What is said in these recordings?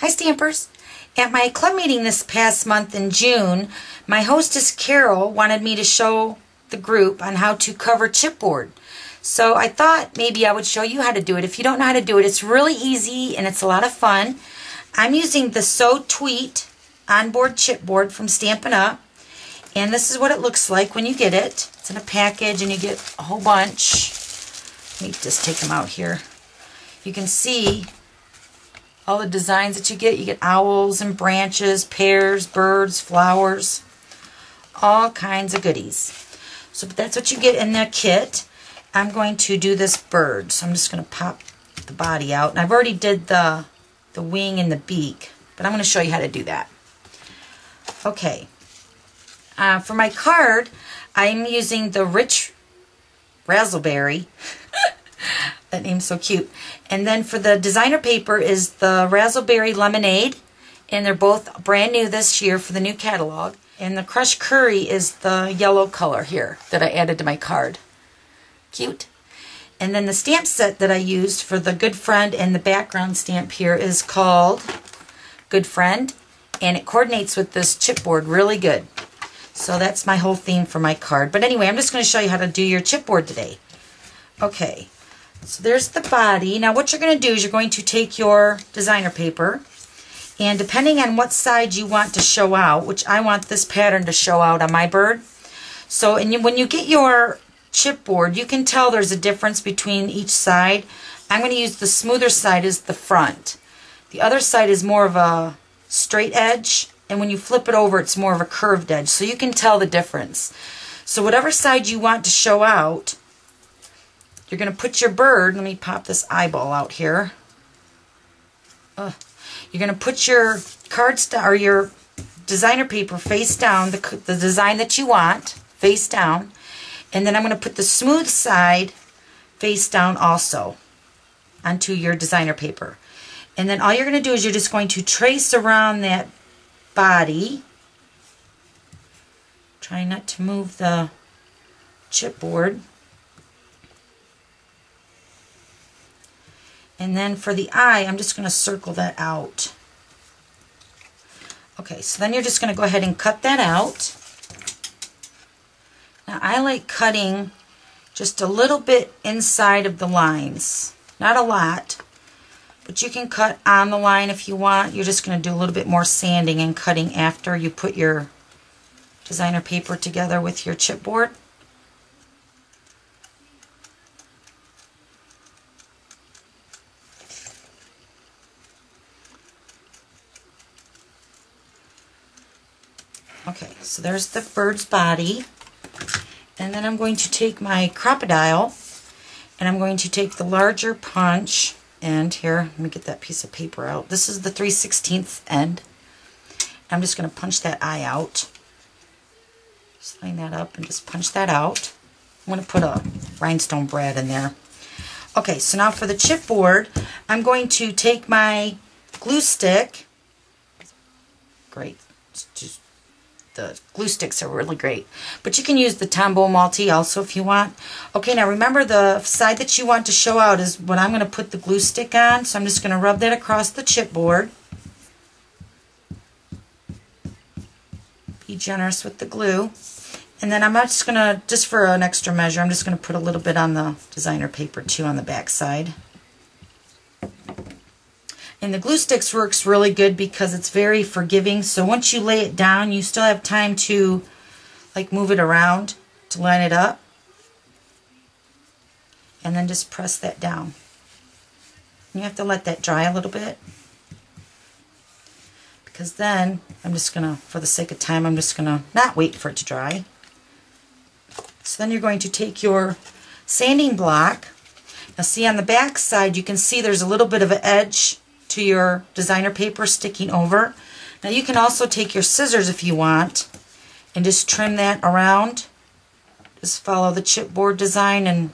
Hi Stampers! At my club meeting this past month in June, my hostess Carol wanted me to show the group on how to cover chipboard. So I thought maybe I would show you how to do it. If you don't know how to do it, it's really easy and it's a lot of fun. I'm using the So Tweet onboard chipboard from Stampin'Up. And this is what it looks like when you get it. It's in a package and you get a whole bunch. Let me just take them out here. You can see all the designs that you get. You get owls and branches, pears, birds, flowers, all kinds of goodies. So that's what you get in the kit. I'm going to do this bird. So I'm just going to pop the body out. And I've already did the wing and the beak, but I'm going to show you how to do that. Okay. For my card, I'm using the Rich Razzleberry. That name's so cute. And then for the designer paper is the Razzleberry Lemonade. And they're both brand new this year for the new catalog. And the Crushed Curry is the yellow color here that I added to my card. Cute. And then the stamp set that I used for the Good Friend and the background stamp here is called Good Friend. And it coordinates with this chipboard really good. So that's my whole theme for my card. But anyway, I'm just going to show you how to do your chipboard today. Okay. So there's the body. Now what you're going to do is you're going to take your designer paper, and depending on what side you want to show out, which I want this pattern to show out on my bird. So when you get your chipboard, you can tell there's a difference between each side. I'm going to use the smoother side as the front. The other side is more of a straight edge, and when you flip it over, it's more of a curved edge. So you can tell the difference. So whatever side you want to show out, you're going to put your bird, let me pop this eyeball out here. You're going to put your or your designer paper face down, the design that you want, face down. And then I'm going to put the smooth side face down also onto your designer paper. And then all you're going to do is you're just going to trace around that body. Try not to move the chipboard. And then for the eye, I'm just going to circle that out. Okay, so then you're just going to go ahead and cut that out. Now I like cutting just a little bit inside of the lines. Not a lot, but you can cut on the line if you want. You're just going to do a little bit more sanding and cutting after you put your designer paper together with your chipboard. Okay, so there's the bird's body. And then I'm going to take my crocodile, and I'm going to take the larger punch end here. Let me get that piece of paper out. This is the 3/16 end. I'm just going to punch that eye out. Just line that up and just punch that out. I'm going to put a rhinestone brad in there. Okay, so now for the chipboard, I'm going to take my glue stick. Great. The glue sticks are really great. But you can use the Tombow Multi also if you want. Okay, now remember the side that you want to show out is what I'm going to put the glue stick on. So I'm just going to rub that across the chipboard. Be generous with the glue. And then I'm just going to, just for an extra measure, I'm just going to put a little bit on the designer paper too on the back side. And the glue sticks works really good because it's very forgiving. So once you lay it down, you still have time to like move it around to line it up. And then just press that down. You have to let that dry a little bit. Because then I'm just going to, for the sake of time, I'm just going to not wait for it to dry. So then you're going to take your sanding block. Now see on the back side, you can see there's a little bit of an edge to your designer paper sticking over. Now you can also take your scissors if you want and just trim that around. Just follow the chipboard design and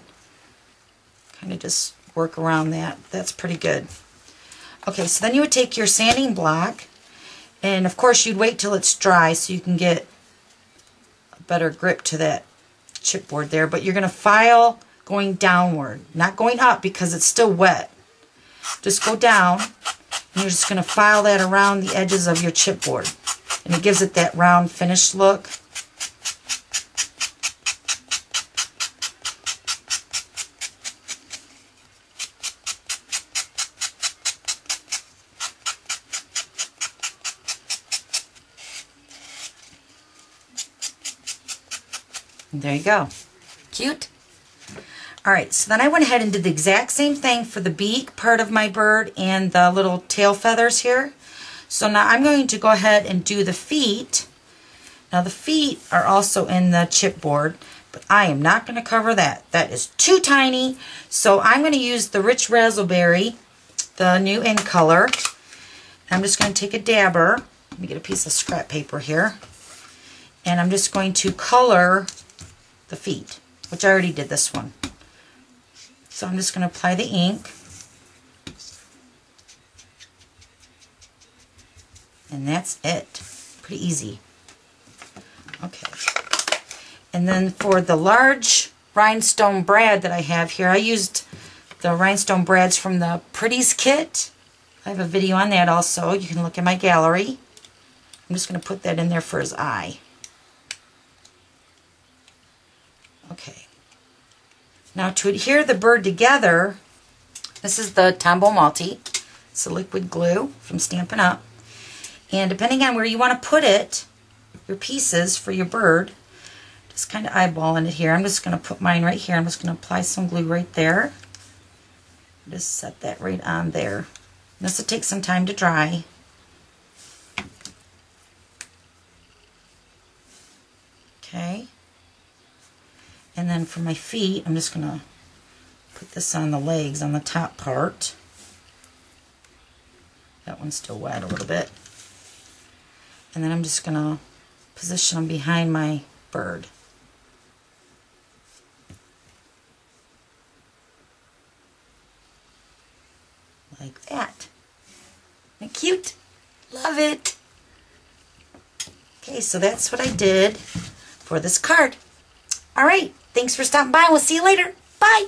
kind of just work around that. That's pretty good. Okay, so then you would take your sanding block, and of course you'd wait till it's dry so you can get a better grip to that chipboard there, but you're going to file going downward, not going up because it's still wet. Just go down And you're just going to file that around the edges of your chipboard. And it gives it that round finished look. And there you go. Cute. Alright, so then I went ahead and did the exact same thing for the beak part of my bird and the little tail feathers here. So now I'm going to go ahead and do the feet. Now the feet are also in the chipboard, but I am not going to cover that. That is too tiny. So I'm going to use the Rich Razzleberry, the new in color. I'm just going to take a dabber. Let me get a piece of scrap paper here. And I'm just going to color the feet, which I already did this one. So I'm just going to apply the ink. And that's it. Pretty easy. Okay. And then for the large rhinestone brad that I have here, I used the rhinestone brads from the Pretties kit. I have a video on that also. You can look in my gallery. I'm just going to put that in there for his eye. Okay. Now to adhere the bird together, this is the Tombow Multi. It's a liquid glue from Stampin' Up. And depending on where you want to put it, your pieces for your bird, just kind of eyeballing it here. I'm just going to put mine right here. I'm just going to apply some glue right there. Just set that right on there. This will take some time to dry. Okay. And then for my feet, I'm just going to put this on the legs, on the top part. That one's still wet a little bit. And then I'm just going to position them behind my bird. Like that. Isn't it cute? Love it. Okay, so that's what I did for this card. Alright, thanks for stopping by. We'll see you later. Bye.